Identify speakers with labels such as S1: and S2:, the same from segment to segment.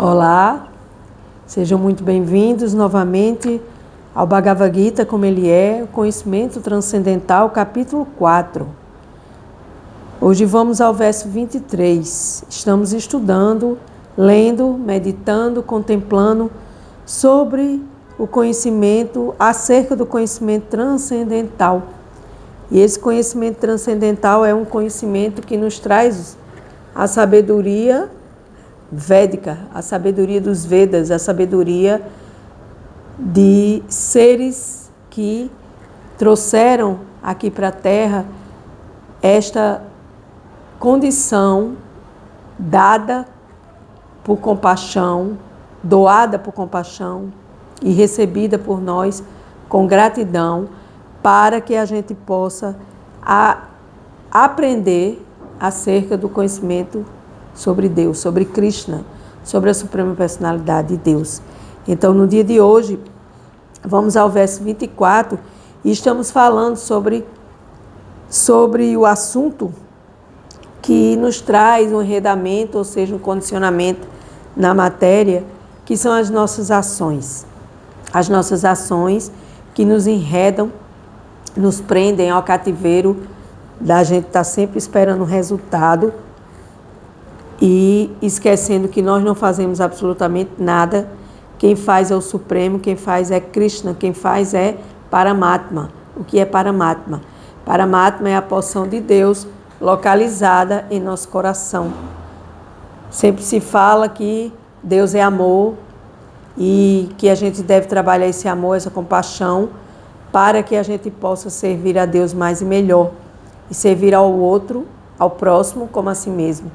S1: Olá, sejam muito bem-vindos novamente ao Bhagavad Gita, como ele é, o Conhecimento Transcendental, capítulo 4. Hoje vamos ao verso 23. Estamos estudando, lendo, meditando, contemplando sobre o conhecimento, acerca do conhecimento transcendental. E esse conhecimento transcendental é um conhecimento que nos traz a sabedoria védica, a sabedoria dos Vedas, a sabedoria de seres que trouxeram aqui para a Terra esta condição dada por compaixão, doada por compaixão e recebida por nós com gratidão, para que a gente possa aprender acerca do conhecimento sobre Deus, sobre Krishna, sobre a Suprema Personalidade de Deus. Então, no dia de hoje, vamos ao verso 24 e estamos falando sobre o assunto que nos traz um enredamento, ou seja, um condicionamento na matéria, que são as nossas ações. As nossas ações que nos enredam, nos prendem ao cativeiro da gente estar sempre esperando um resultado e esquecendo que nós não fazemos absolutamente nada. Quem faz é o Supremo, quem faz é Krishna, quem faz é Paramatma. O que é Paramatma? Paramatma é a porção de Deus localizada em nosso coração. Sempre se fala que Deus é amor e que a gente deve trabalhar esse amor, essa compaixão, para que a gente possa servir a Deus mais e melhor e servir ao outro, ao próximo, como a si mesmo.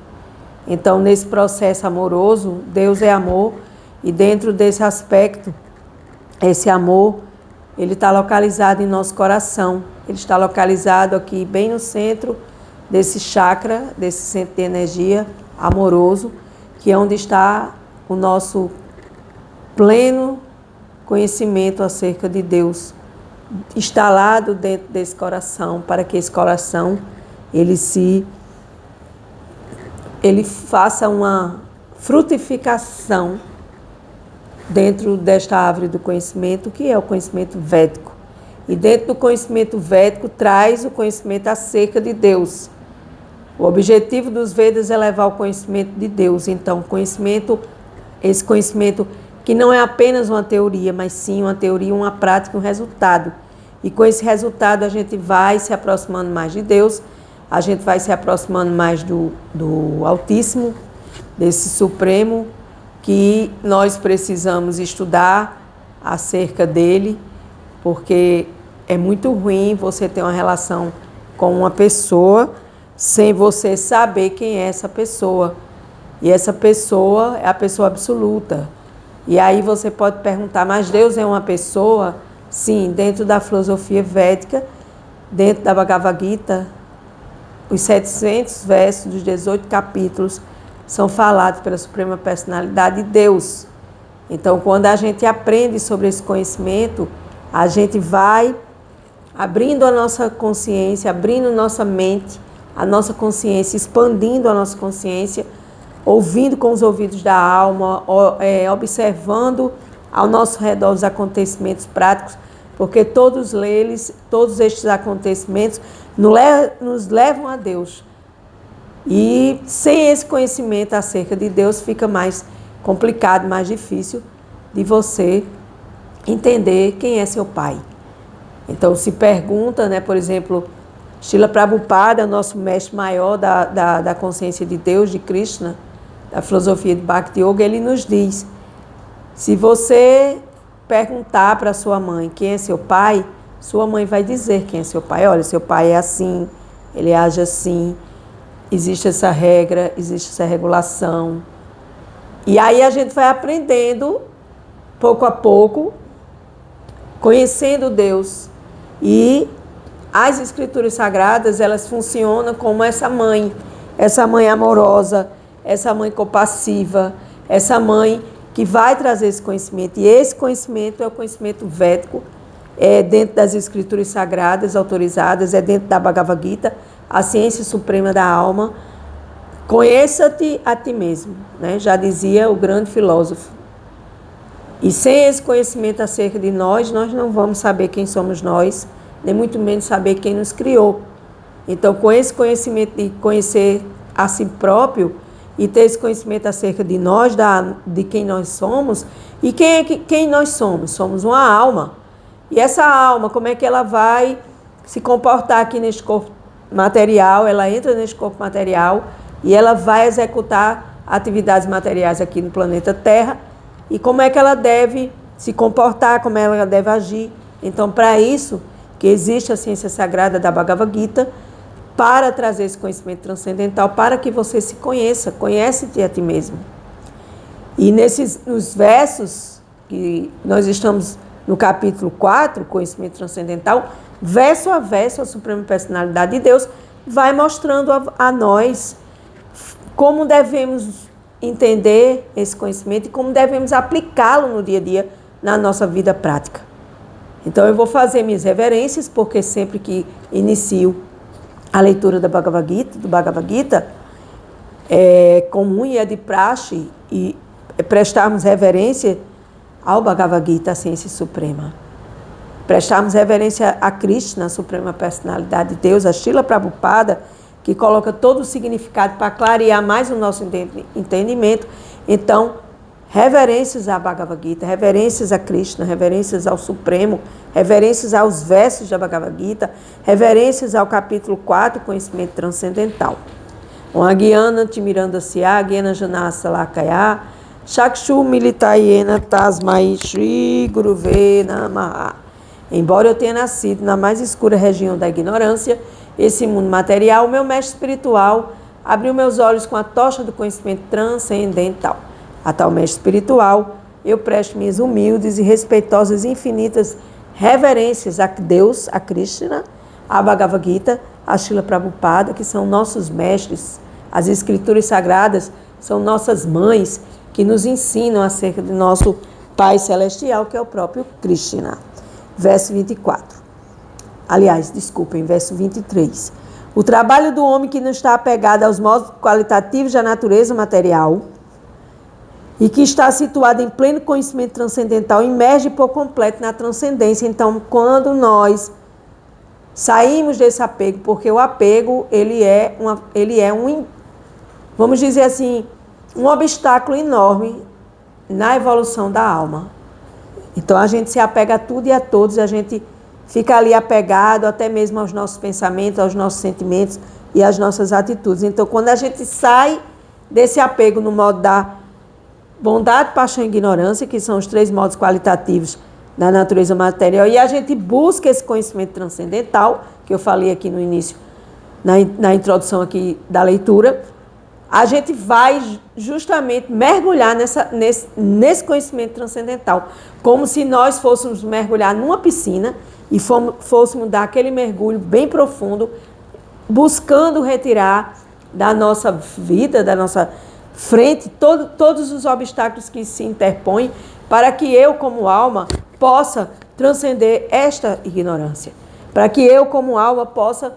S1: Então, nesse processo amoroso, Deus é amor e dentro desse aspecto, esse amor, ele está localizado em nosso coração. Ele está localizado aqui bem no centro desse chakra, desse centro de energia amoroso, que é onde está o nosso pleno conhecimento acerca de Deus, instalado dentro desse coração, para que esse coração ele faça uma frutificação dentro desta árvore do conhecimento, que é o conhecimento védico. E dentro do conhecimento védico traz o conhecimento acerca de Deus. O objetivo dos Vedas é levar o conhecimento de Deus. Então, esse conhecimento que não é apenas uma teoria, mas sim uma teoria, uma prática, um resultado. E com esse resultado a gente vai se aproximando mais de Deus, a gente vai se aproximando mais do Altíssimo, desse Supremo, que nós precisamos estudar acerca dele, porque é muito ruim você ter uma relação com uma pessoa sem você saber quem é essa pessoa. E essa pessoa é a pessoa absoluta. E aí você pode perguntar, mas Deus é uma pessoa? Sim, dentro da filosofia védica, dentro da Bhagavad Gita, os 700 versos dos 18 capítulos são falados pela Suprema Personalidade de Deus. Então, quando a gente aprende sobre esse conhecimento, a gente vai abrindo a nossa consciência, abrindo nossa mente, a nossa consciência, expandindo a nossa consciência, ouvindo com os ouvidos da alma, observando ao nosso redor os acontecimentos práticos, porque todos estes acontecimentos nos levam a Deus. E sem esse conhecimento acerca de Deus fica mais complicado, mais difícil de você entender quem é seu pai. Então se pergunta, por exemplo, Srila Prabhupada, nosso mestre maior da consciência de Deus, de Krishna, da filosofia de Bhakti Yoga, ele nos diz, se você perguntar para sua mãe quem é seu pai, sua mãe vai dizer quem é seu pai. Olha, seu pai é assim, ele age assim, existe essa regra, existe essa regulação. E aí a gente vai aprendendo, pouco a pouco, conhecendo Deus. E as escrituras sagradas, elas funcionam como essa mãe amorosa, essa mãe compassiva, essa mãe que vai trazer esse conhecimento. E esse conhecimento é o conhecimento védico, é dentro das escrituras sagradas autorizadas, é dentro da Bhagavad Gita, a ciência suprema da alma, Conheça-te a ti mesmo, né? Já dizia o grande filósofo. E sem esse conhecimento acerca de nós não vamos saber quem somos nós, nem muito menos saber quem nos criou. Então, com esse conhecimento de conhecer a si próprio e ter esse conhecimento acerca de nós, de quem nós somos, e quem nós somos? Somos uma alma. E essa alma, como é que ela vai se comportar aqui neste corpo material? Ela entra neste corpo material e ela vai executar atividades materiais aqui no planeta Terra. E como é que ela deve se comportar, como ela deve agir. Então, para isso que existe a ciência sagrada da Bhagavad Gita, para trazer esse conhecimento transcendental, para que você se conheça, conhece-te a ti mesmo. E nos versos, que nós estamos no capítulo 4, conhecimento transcendental, verso a verso, a Suprema Personalidade de Deus vai mostrando a nós como devemos entender esse conhecimento e como devemos aplicá-lo no dia a dia, na nossa vida prática. Então, eu vou fazer minhas reverências, porque sempre que inicio a leitura do Bhagavad Gita, é comum e é de praxe e prestarmos reverência ao Bhagavad Gita, a ciência suprema. Prestarmos reverência a Krishna, a Suprema Personalidade de Deus, a Srila Prabhupada, que coloca todo o significado para clarear mais o nosso entendimento. Então, reverências a Bhagavad Gita, reverências a Krishna, reverências ao Supremo, reverências aos versos da Bhagavad Gita, reverências ao capítulo 4, conhecimento transcendental. Agyana Timiranda Sya, Agyana Janasa Lakaya, Chakshu Militayena Tasmai Shri Guruve Namaha. Embora eu tenha nascido na mais escura região da ignorância, esse mundo material, o meu mestre espiritual abriu meus olhos com a tocha do conhecimento transcendental. A tal mestre espiritual, eu presto minhas humildes e respeitosas e infinitas reverências a Deus, a Krishna, a Bhagavad Gita, a Srila Prabhupada, que são nossos mestres. As escrituras sagradas são nossas mães, que nos ensinam acerca de nosso Pai Celestial, que é o próprio Krishna. Verso 24. Aliás, desculpem, verso 23. O trabalho do homem que não está apegado aos modos qualitativos da natureza material e que está situado em pleno conhecimento transcendental, emerge por completo na transcendência. Então, quando nós saímos desse apego, porque o apego, ele é vamos dizer assim, um obstáculo enorme na evolução da alma. Então, a gente se apega a tudo e a todos, a gente fica ali apegado até mesmo aos nossos pensamentos, aos nossos sentimentos e às nossas atitudes. Então, quando a gente sai desse apego no modo da bondade, paixão e ignorância, que são os 3 modos qualitativos da natureza material, e a gente busca esse conhecimento transcendental, que eu falei aqui no início, na introdução aqui da leitura, a gente vai justamente mergulhar nesse conhecimento transcendental, como se nós fôssemos mergulhar numa piscina e fôssemos dar aquele mergulho bem profundo, buscando retirar da nossa vida, da nossa frente, todos os obstáculos que se interpõem, para que eu, como alma, possa transcender esta ignorância. Para que eu, como alma, possa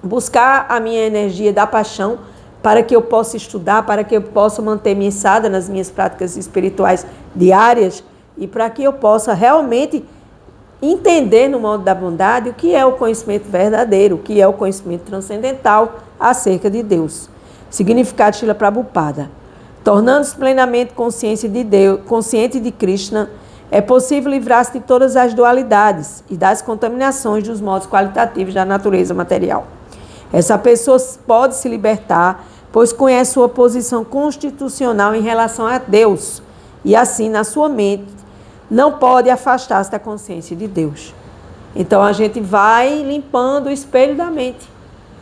S1: buscar a minha energia da paixão, para que eu possa estudar, para que eu possa manter-me içada nas minhas práticas espirituais diárias e para que eu possa realmente entender no modo da bondade o que é o conhecimento verdadeiro, o que é o conhecimento transcendental acerca de Deus. Significado de Srila Prabhupada. Tornando-se plenamente consciente de Deus, consciente de Krishna, é possível livrar-se de todas as dualidades e das contaminações dos modos qualitativos da natureza material. Essa pessoa pode se libertar, pois conhece sua posição constitucional em relação a Deus, e assim, na sua mente, não pode afastar-se da consciência de Deus. Então, a gente vai limpando o espelho da mente.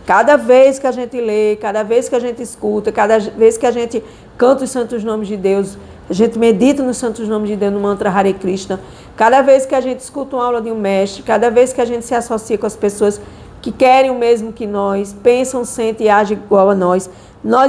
S1: Cada vez que a gente lê, cada vez que a gente escuta, cada vez que a gente canta os santos nomes de Deus, a gente medita nos santos nomes de Deus no mantra Hare Krishna, cada vez que a gente escuta uma aula de um mestre, cada vez que a gente se associa com as pessoas que querem o mesmo que nós, pensam, sentem e agem igual a nós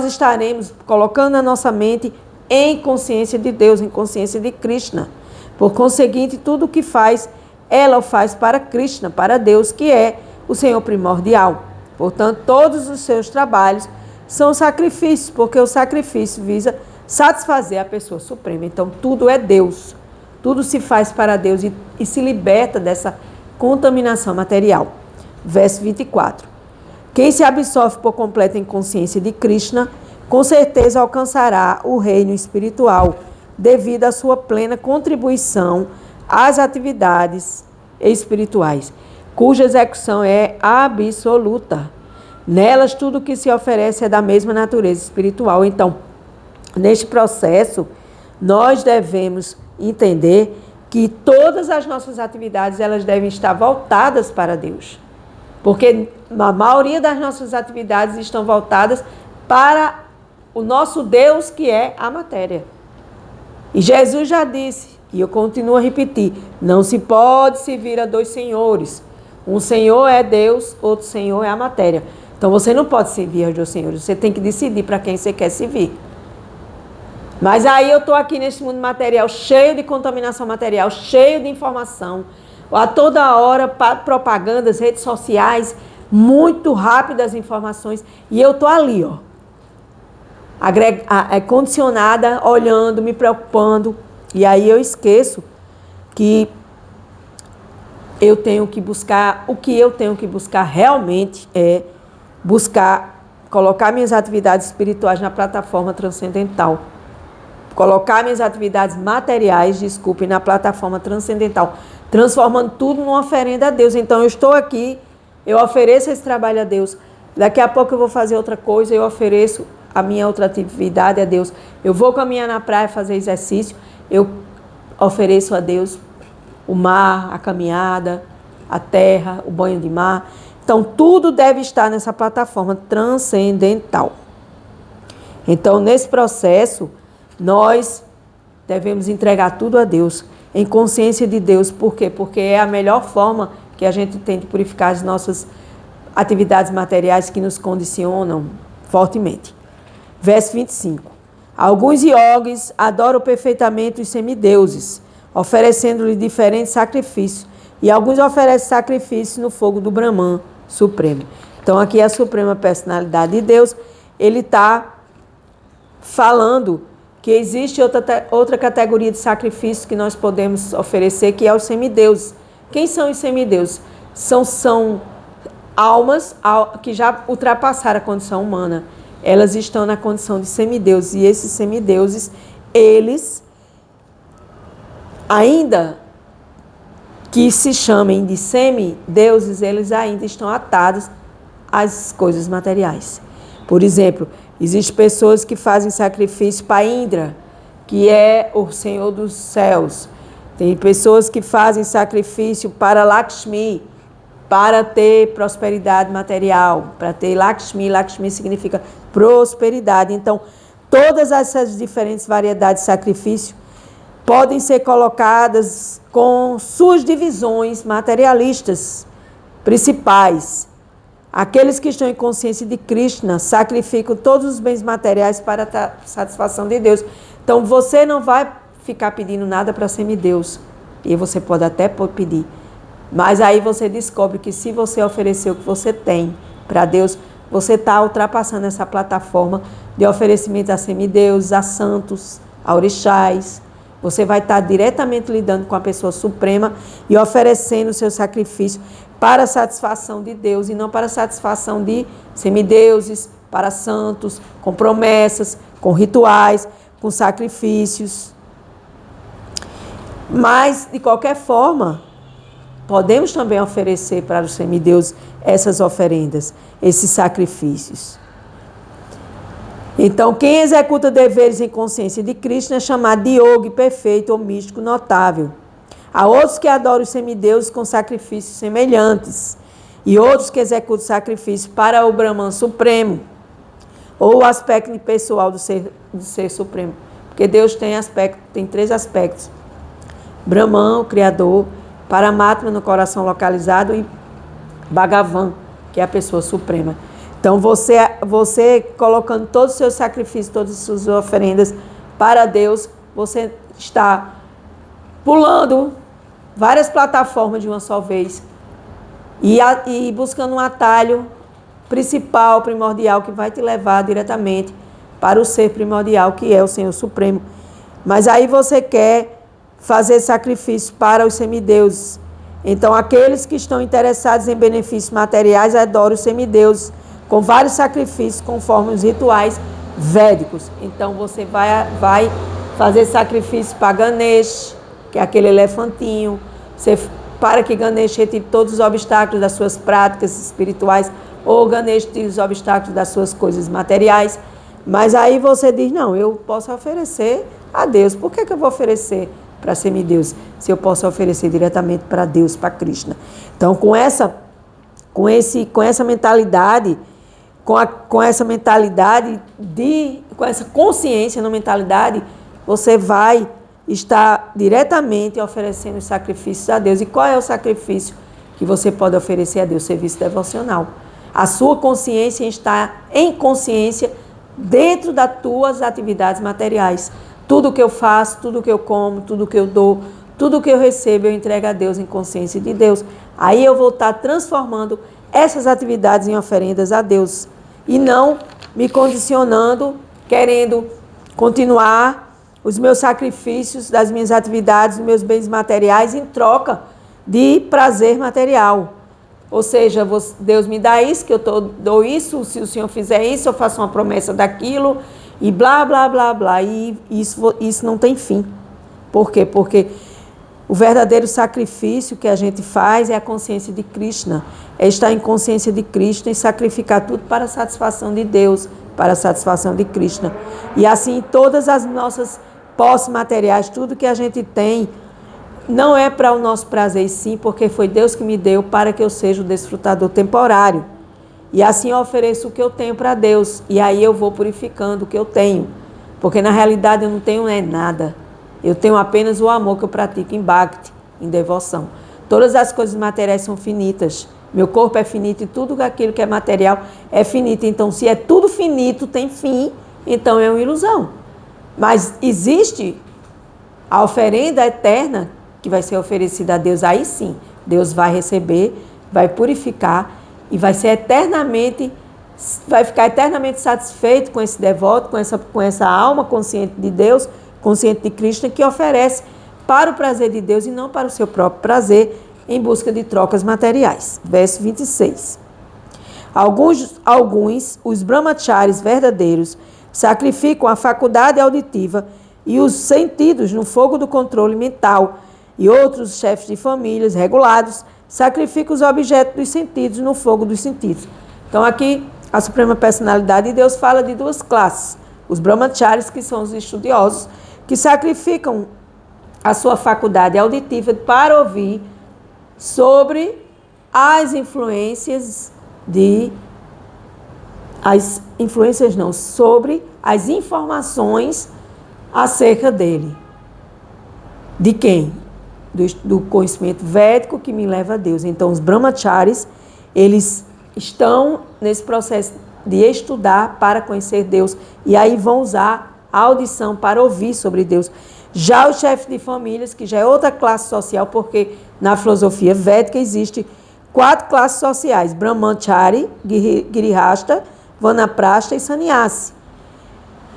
S1: estaremos colocando a nossa mente em consciência de Deus, em consciência de Krishna. Por conseguinte, tudo o que faz, ela o faz para Krishna, para Deus, que é o Senhor primordial. Portanto, todos os seus trabalhos são sacrifícios, porque o sacrifício visa satisfazer a pessoa suprema. Então, tudo é Deus. Tudo se faz para Deus e se liberta dessa contaminação material. Verso 24. Quem se absorve por completo em consciência de Krishna, com certeza alcançará o reino espiritual, devido à sua plena contribuição às atividades espirituais, cuja execução é absoluta. Nelas, tudo o que se oferece é da mesma natureza espiritual. Então, neste processo, nós devemos entender que todas as nossas atividades elas devem estar voltadas para Deus. Porque a maioria das nossas atividades estão voltadas para o nosso Deus, que é a matéria. E Jesus já disse, e eu continuo a repetir, não se pode servir a dois senhores. Um senhor é Deus, outro senhor é a matéria. Então você não pode servir aos dois senhores, você tem que decidir para quem você quer servir. Mas aí eu estou aqui nesse mundo material, cheio de contaminação material, cheio de informação, a toda hora propagandas, redes sociais, muito rápidas informações, e eu estou ali, ó, condicionada, olhando, me preocupando, e aí eu esqueço que eu tenho que buscar, o que eu tenho que buscar realmente é buscar, colocar minhas atividades espirituais na plataforma transcendental. Colocar minhas atividades materiais, na plataforma transcendental, transformando tudo numa oferenda a Deus. Então, eu estou aqui, eu ofereço esse trabalho a Deus. Daqui a pouco eu vou fazer outra coisa, eu ofereço a minha outra atividade a Deus. Eu vou caminhar na praia fazer exercício, eu ofereço a Deus o mar, a caminhada, a terra, o banho de mar. Então, tudo deve estar nessa plataforma transcendental. Então, nesse processo, nós devemos entregar tudo a Deus, em consciência de Deus. Por quê? Porque é a melhor forma que a gente tem de purificar as nossas atividades materiais que nos condicionam fortemente. Verso 25. Alguns yogis adoram perfeitamente os semideuses, oferecendo-lhe diferentes sacrifícios, e alguns oferecem sacrifícios no fogo do Brahman Supremo. Então, aqui a Suprema Personalidade de Deus, ele está falando que existe outra categoria de sacrifícios que nós podemos oferecer, que é os semideuses. Quem são os semideuses? São almas que já ultrapassaram a condição humana. Elas estão na condição de semideuses. E esses semideuses, eles, ainda que se chamem de semideuses, eles ainda estão atados às coisas materiais. Por exemplo, existem pessoas que fazem sacrifício para Indra, que é o Senhor dos céus. Tem pessoas que fazem sacrifício para Lakshmi, para ter prosperidade material, para ter Lakshmi. Lakshmi significa prosperidade. Então, todas essas diferentes variedades de sacrifício podem ser colocadas com suas divisões materialistas principais. Aqueles que estão em consciência de Krishna sacrificam todos os bens materiais para a satisfação de Deus. Então, você não vai ficar pedindo nada para semideus. E você pode até pedir. Mas aí você descobre que se você oferecer o que você tem para Deus, você está ultrapassando essa plataforma de oferecimento a semideuses, a santos, a orixás. Você vai estar diretamente lidando com a pessoa suprema e oferecendo o seu sacrifício para a satisfação de Deus e não para a satisfação de semideuses, para santos, com promessas, com rituais, com sacrifícios. Mas, de qualquer forma, podemos também oferecer para os semideuses essas oferendas, esses sacrifícios. Então, quem executa deveres em consciência de Krishna é chamado de yogi perfeito ou místico notável. Há outros que adoram os semideuses com sacrifícios semelhantes e outros que executam sacrifícios para o Brahman Supremo ou o aspecto pessoal do ser Supremo. Porque Deus tem 3 aspectos. Brahman, o Criador, Paramatma, no coração localizado, e Bhagavan, que é a pessoa suprema. Então, você colocando todos os seus sacrifícios, todas as suas oferendas para Deus, você está pulando várias plataformas de uma só vez e buscando um atalho principal, primordial, que vai te levar diretamente para o ser primordial, que é o Senhor Supremo. Mas aí você quer fazer sacrifício para os semideuses. Então, aqueles que estão interessados em benefícios materiais adoram os semideuses, com vários sacrifícios, conforme os rituais védicos. Então, você vai fazer sacrifício para Ganesh, que é aquele elefantinho, para que Ganesh retire todos os obstáculos das suas práticas espirituais, ou Ganesh tire os obstáculos das suas coisas materiais. Mas aí você diz, não, eu posso oferecer a Deus. Por que eu vou oferecer para semideus, se eu posso oferecer diretamente para Deus, para Krishna? Então, com essa mentalidade, com essa consciência na mentalidade, você vai estar diretamente oferecendo os sacrifícios a Deus. E qual é o sacrifício que você pode oferecer a Deus? Serviço devocional. A sua consciência está em consciência dentro das tuas atividades materiais. Tudo que eu faço, tudo que eu como, tudo que eu dou, tudo que eu recebo, eu entrego a Deus em consciência de Deus. Aí eu vou estar transformando essas atividades em oferendas a Deus. E não me condicionando, querendo continuar os meus sacrifícios das minhas atividades, dos meus bens materiais, em troca de prazer material. Ou seja, Deus me dá isso, que eu dou isso, se o Senhor fizer isso, eu faço uma promessa daquilo, e blá, blá, blá, blá. E isso não tem fim. Por quê? Porque o verdadeiro sacrifício que a gente faz é a consciência de Krishna. É estar em consciência de Krishna e sacrificar tudo para a satisfação de Deus, para a satisfação de Krishna. E assim, todas as nossas posses materiais, tudo que a gente tem, não é para o nosso prazer, e sim porque foi Deus que me deu para que eu seja o desfrutador temporário. E assim eu ofereço o que eu tenho para Deus. E aí eu vou purificando o que eu tenho. Porque na realidade eu não tenho nada. Eu tenho apenas o amor que eu pratico em Bhakti, em devoção. Todas as coisas materiais são finitas. Meu corpo é finito e tudo aquilo que é material é finito. Então, se é tudo finito, tem fim, então é uma ilusão. Mas existe a oferenda eterna que vai ser oferecida a Deus. Aí sim, Deus vai receber, vai purificar e vai ficar eternamente satisfeito com esse devoto, com essa alma consciente de Deus, consciente de Krishna, que oferece para o prazer de Deus e não para o seu próprio prazer, em busca de trocas materiais. Verso 26. Alguns, os brahmacharis verdadeiros, sacrificam a faculdade auditiva e os sentidos no fogo do controle mental, e outros chefes de famílias regulados sacrificam os objetos dos sentidos no fogo dos sentidos. Então aqui a Suprema Personalidade de Deus fala de duas classes. Os brahmacharis, que são os estudiosos, que sacrificam a sua faculdade auditiva para ouvir sobre as influências sobre as informações acerca dele. De quem? Do conhecimento védico que me leva a Deus. Então, os brahmacharis, eles estão nesse processo de estudar para conhecer Deus, e aí vão usar a audição para ouvir sobre Deus. Já os chefes de famílias, que já é outra classe social, porque na filosofia védica existe 4 classes sociais: Brahmachari, Girihasta, Vanaprastha e Sannyasi.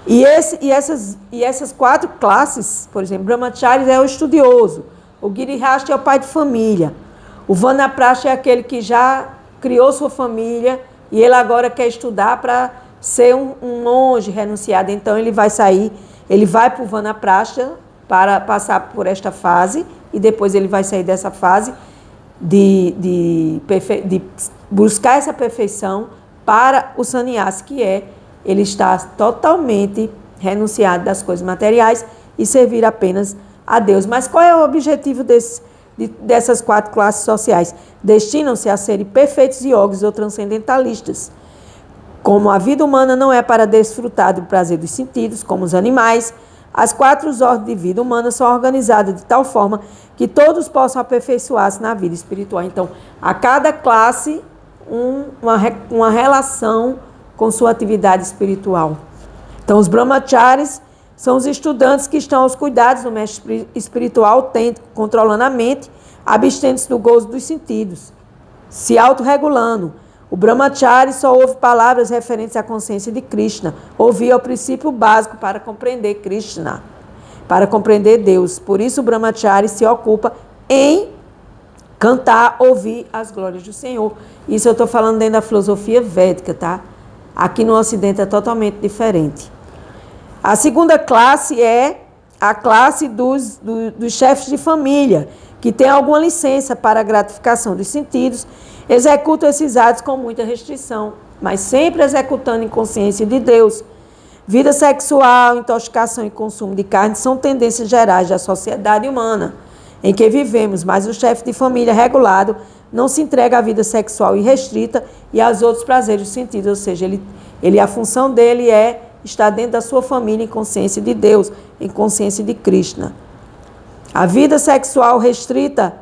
S1: E essas 4 classes, por exemplo, Brahmachari é o estudioso, o Girihasta é o pai de família, o Vanaprastha é aquele que já criou sua família e ele agora quer estudar para ser um monge renunciado. Então ele vai para o Vanaprastha para passar por esta fase, e depois ele vai sair dessa fase de buscar essa perfeição para o sannyasi, que é ele estar totalmente renunciado das coisas materiais e servir apenas a Deus. Mas qual é o objetivo dessas 4 classes sociais? Destinam-se a serem perfeitos yogis ou transcendentalistas. Como a vida humana não é para desfrutar do prazer dos sentidos, como os animais, as 4 ordens de vida humana são organizadas de tal forma que todos possam aperfeiçoar-se na vida espiritual. Então, a cada classe, uma relação com sua atividade espiritual. Então, os brahmacharis são os estudantes que estão aos cuidados do mestre espiritual autêntico, controlando a mente, abstendo-se do gozo dos sentidos, se autorregulando, O Brahmachari só ouve palavras referentes à consciência de Krishna. Ouvir é o princípio básico para compreender Krishna, para compreender Deus. Por isso o Brahmachari se ocupa em cantar, ouvir as glórias do Senhor. Isso eu estou falando dentro da filosofia védica, tá? Aqui no Ocidente é totalmente diferente. A segunda classe é a classe dos chefes de família, que tem alguma licença para a gratificação dos sentidos, executam esses atos com muita restrição, mas sempre executando em consciência de Deus. Vida sexual, intoxicação e consumo de carne são tendências gerais da sociedade humana em que vivemos, mas o chefe de família regulado não se entrega à vida sexual irrestrita e aos outros prazeres dos sentidos, ou seja, a função dele é estar dentro da sua família em consciência de Deus, em consciência de Krishna. A vida sexual restrita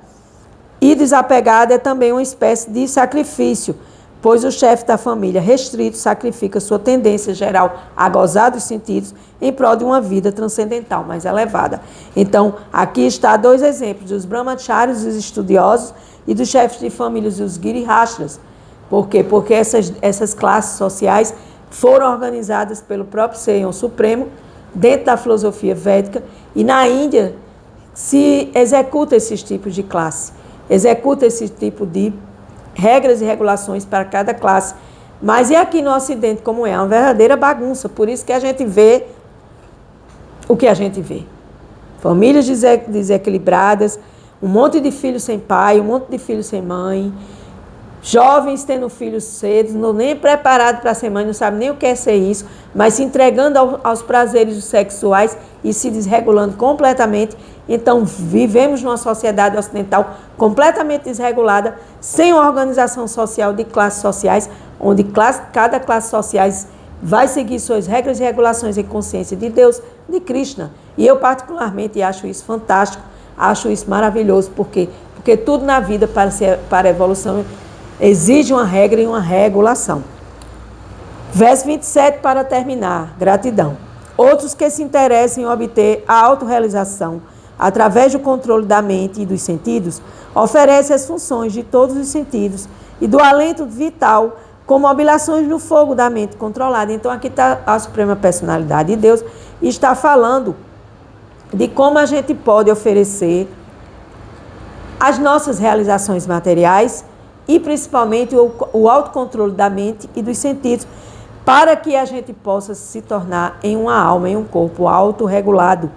S1: e desapegada é também uma espécie de sacrifício, pois o chefe da família restrito sacrifica sua tendência geral a gozar dos sentidos em prol de uma vida transcendental mais elevada. Então, aqui está dois exemplos dos brahmacharis, os estudiosos, e dos chefes de família, os girihastras. Por quê? Porque essas classes sociais foram organizadas pelo próprio Senhor Supremo, dentro da filosofia védica, e na Índia se executa esses tipos de classe, executa esse tipo de regras e regulações para cada classe. Mas e aqui no Ocidente como é? É uma verdadeira bagunça, por isso que a gente vê o que a gente vê. Famílias desequilibradas, um monte de filhos sem pai, um monte de filhos sem mãe, jovens tendo filhos cedo, não nem preparados para ser mãe, não sabem nem o que é ser isso, mas se entregando aos prazeres sexuais e se desregulando completamente. Então, vivemos numa sociedade ocidental completamente desregulada, sem uma organização social de classes sociais, onde cada classe social vai seguir suas regras e regulações em consciência de Deus, de Krishna. E eu particularmente acho isso fantástico, acho isso maravilhoso, porque tudo na vida para a evolução exige uma regra e uma regulação. Verso 27 para terminar. Gratidão. Outros que se interessam em obter a autorrealização através do controle da mente e dos sentidos, oferecem as funções de todos os sentidos e do alento vital como oblações no fogo da mente controlada. Então aqui está a Suprema Personalidade de Deus e está falando de como a gente pode oferecer as nossas realizações materiais e principalmente o autocontrole da mente e dos sentidos, para que a gente possa se tornar em uma alma, em um corpo autorregulado.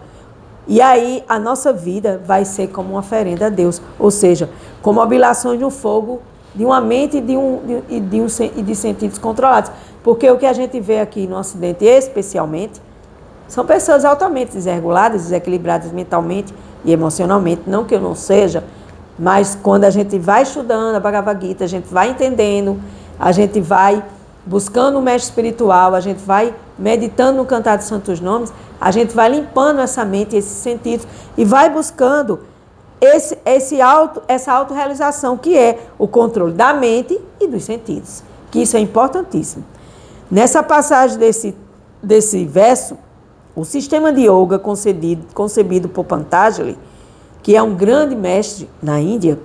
S1: E aí a nossa vida vai ser como uma oferenda a Deus, ou seja, como oblações no fogo de uma mente e de sentidos controlados. Porque o que a gente vê aqui no Ocidente, especialmente, são pessoas altamente desreguladas, desequilibradas mentalmente e emocionalmente. Não que eu não seja, mas quando a gente vai estudando a Bhagavad Gita, a gente vai entendendo, a gente vai buscando o mestre espiritual, a gente vai meditando no Cantar dos Santos Nomes, a gente vai limpando essa mente, esses sentidos, e vai buscando essa autorrealização, que é o controle da mente e dos sentidos, que isso é importantíssimo. Nessa passagem desse verso, o sistema de yoga concebido por Patanjali, que é um grande mestre na Índia,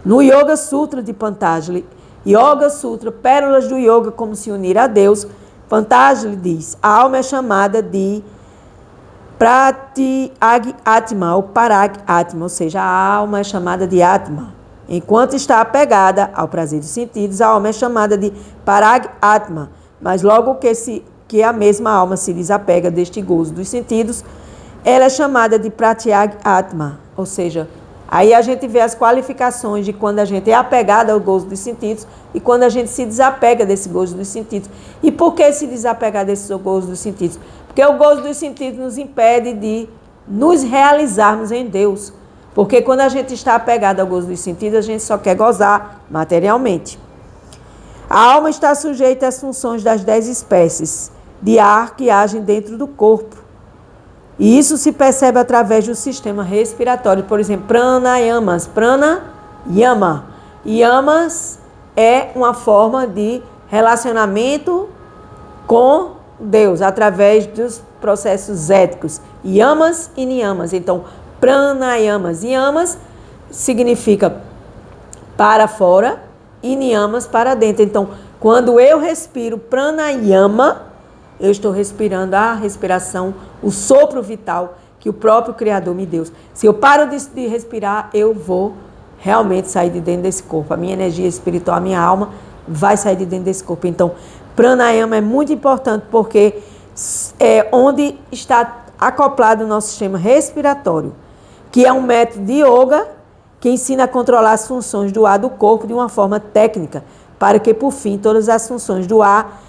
S1: no Yoga Sutra de Patanjali, Yoga Sutra, Pérolas do Yoga, como se unir a Deus, Patanjali diz: a alma é chamada de Pratyag Atma, ou Parag Atma, ou seja, a alma é chamada de Atma. Enquanto está apegada ao prazer dos sentidos, a alma é chamada de Parag Atma, mas logo que a mesma alma se desapega deste gozo dos sentidos, ela é chamada de Pratyag Atma, ou seja, aí a gente vê as qualificações de quando a gente é apegado ao gozo dos sentidos e quando a gente se desapega desse gozo dos sentidos. E por que se desapegar desse gozo dos sentidos? Porque o gozo dos sentidos nos impede de nos realizarmos em Deus. Porque quando a gente está apegado ao gozo dos sentidos, a gente só quer gozar materialmente. A alma está sujeita às funções das 10 espécies de ar que agem dentro do corpo. E isso se percebe através do sistema respiratório. Por exemplo, pranayamas. Pranayama. Yamas é uma forma de relacionamento com Deus, através dos processos éticos. Yamas e niyamas. Então, pranayamas. Yamas significa para fora e niyamas para dentro. Então, quando eu respiro pranayama, eu estou respirando a respiração, o sopro vital que o próprio Criador me deu. Se eu paro de respirar, eu vou realmente sair de dentro desse corpo. A minha energia espiritual, a minha alma vai sair de dentro desse corpo. Então, pranayama é muito importante porque é onde está acoplado o nosso sistema respiratório, que é um método de yoga que ensina a controlar as funções do ar do corpo de uma forma técnica, para que, por fim, todas as funções do ar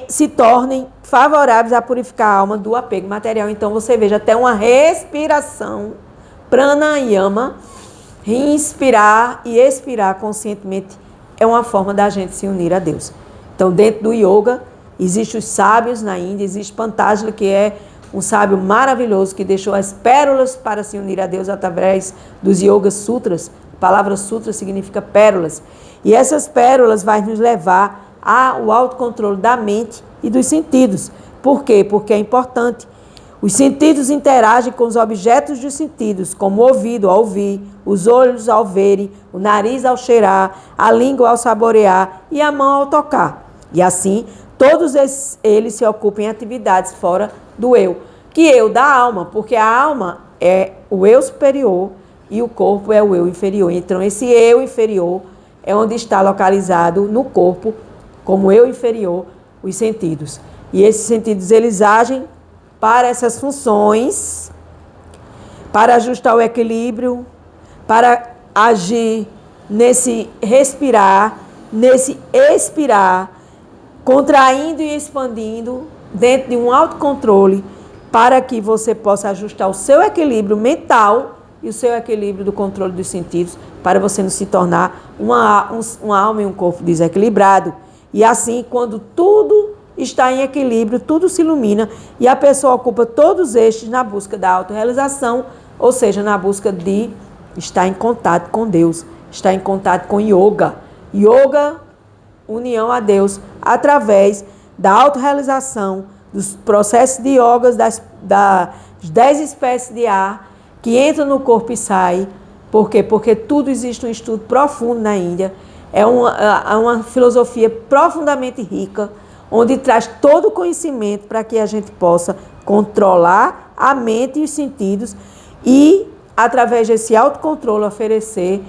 S1: se tornem favoráveis a purificar a alma do apego material. Então, você veja, até uma respiração, pranayama, inspirar e expirar conscientemente, é uma forma da gente se unir a Deus. Então, dentro do yoga, existem os sábios na Índia, existe Patanjali, que é um sábio maravilhoso que deixou as pérolas para se unir a Deus através dos Yoga Sutras. A palavra sutra significa pérolas. E essas pérolas vão nos levar ao autocontrole da mente e dos sentidos. Por quê? Porque é importante. Os sentidos interagem com os objetos dos sentidos, como o ouvido ao ouvir, os olhos ao verem, o nariz ao cheirar, a língua ao saborear e a mão ao tocar. E assim, todos eles se ocupam em atividades fora do eu. Que eu da alma, porque a alma é o eu superior e o corpo é o eu inferior. Então, esse eu inferior é onde está localizado no corpo, como eu inferior, os sentidos. E esses sentidos, eles agem para essas funções, para ajustar o equilíbrio, para agir nesse respirar, nesse expirar, contraindo e expandindo dentro de um autocontrole, para que você possa ajustar o seu equilíbrio mental e o seu equilíbrio do controle dos sentidos, para você não se tornar uma alma e um corpo desequilibrado. E assim, quando tudo está em equilíbrio, tudo se ilumina e a pessoa ocupa todos estes na busca da autorrealização, ou seja, na busca de estar em contato com Deus, estar em contato com yoga. Yoga, união a Deus, através da autorrealização, dos processos de yogas, das 10 espécies de ar que entram no corpo e saem. Por quê? Porque tudo existe um estudo profundo na Índia, é uma filosofia profundamente rica, onde traz todo o conhecimento para que a gente possa controlar a mente e os sentidos e, através desse autocontrole, oferecer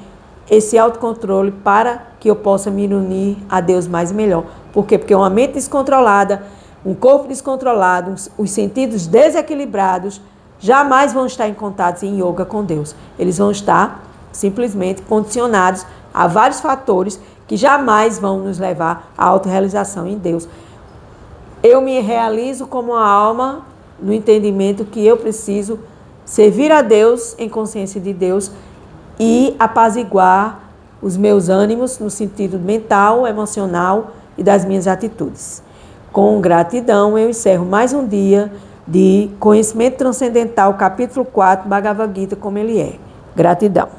S1: esse autocontrole para que eu possa me unir a Deus mais e melhor. Por quê? Porque uma mente descontrolada, um corpo descontrolado, os sentidos desequilibrados, jamais vão estar em contato em yoga com Deus. Eles vão estar simplesmente condicionados a vários fatores que jamais vão nos levar à autorrealização em Deus. Eu me realizo como uma alma no entendimento que eu preciso servir a Deus em consciência de Deus e apaziguar os meus ânimos no sentido mental, emocional e das minhas atitudes. Com gratidão, eu encerro mais um dia de Conhecimento Transcendental, capítulo 4, Bhagavad Gita, como ele é. Gratidão.